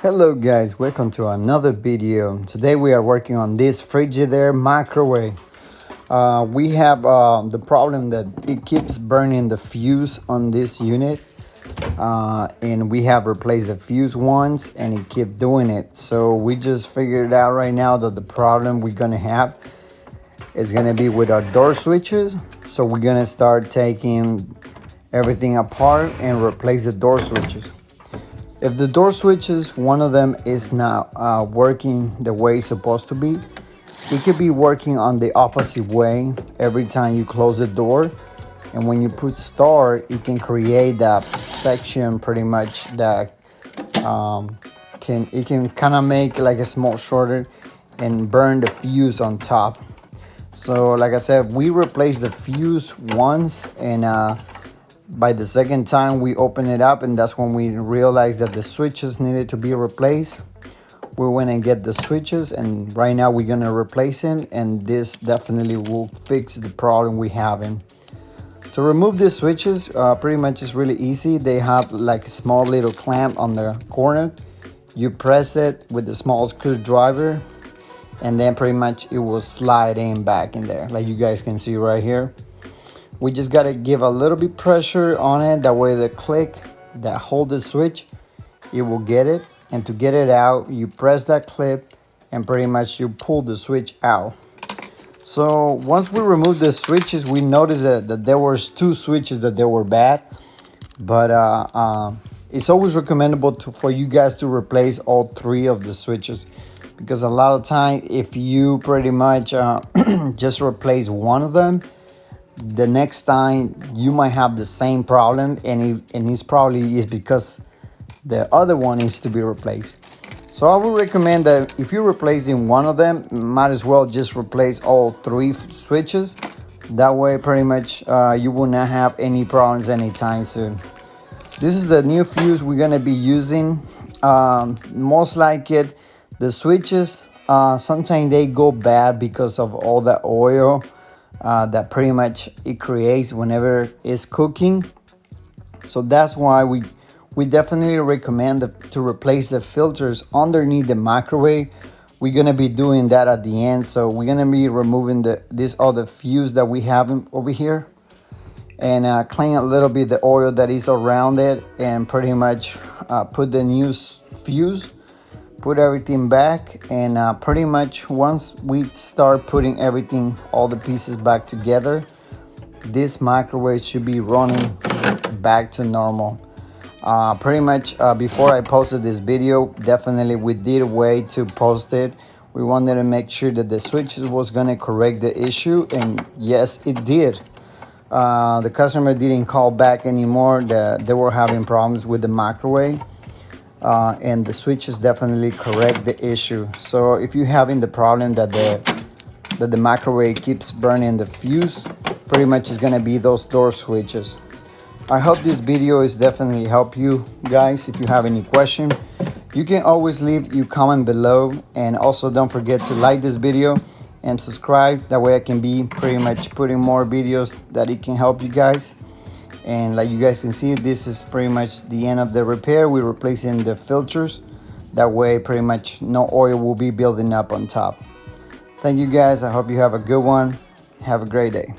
Hello guys, welcome to another video. Today we are working on this Frigidaire microwave. We have the problem that it keeps burning the fuse on this unit, and we have replaced the fuse once and it kept doing it. So we just figured out right now that the problem we're gonna have is gonna be with our door switches. So we're gonna start taking everything apart and replace the door switches. If the door switches, one of them is not working the way it's supposed to be, it could be working on the opposite way every time you close the door. And when you put start, it can create that section pretty much that can kind of make like a small shorter and burn the fuse on top. So like I said, we replaced the fuse once, and by the second time we opened it up, and that's when we realized that the switches needed to be replaced. We went and get the switches, and right now we're gonna replace them, and this definitely will fix the problem we having. To remove these switches, pretty much is really easy. They have like a small little clamp on the corner. You press it with the small screwdriver, and then pretty much it will slide in back in there, like you guys can see right here. We just gotta give a little bit pressure on it, that way the click that hold the switch, it will get it. And to get it out, you press that clip and pretty much you pull the switch out. So once we remove the switches, we noticed that there was two switches that they were bad, but it's always recommendable for you guys to replace all three of the switches, because a lot of time if you pretty much just replace one of them, the next time you might have the same problem, and it's probably is because the other one needs to be replaced. So I would recommend that if you're replacing one of them, might as well just replace all three switches. That way pretty much you will not have any problems anytime soon. This is the new fuse we're going to be using. Most like it, the switches sometimes they go bad because of all the oil that pretty much it creates whenever it's cooking. So that's why we definitely recommend to replace the filters underneath the microwave. We're gonna be doing that at the end. So we're gonna be removing this other fuse that we have over here, and clean a little bit the oil that is around it, and pretty much put the new fuse, put everything back, and pretty much once we start putting everything, all the pieces back together, this microwave should be running back to normal. Pretty much before I posted this video, definitely we did wait to post it. We wanted to make sure that the switches was gonna correct the issue, and yes, it did. The customer didn't call back anymore. They were having problems with the microwave. And the switches definitely correct the issue. So if you're having the problem that the microwave keeps burning the fuse, pretty much is gonna be those door switches. I hope this video is definitely help you guys. If you have any question, you can always leave your comment below, and also don't forget to like this video and subscribe. That way I can be pretty much putting more videos that it can help you guys. And like you guys can see, this is pretty much the end of the repair. We're replacing the filters. That way pretty much no oil will be building up on top. Thank you guys. I hope you have a good one. Have a great day.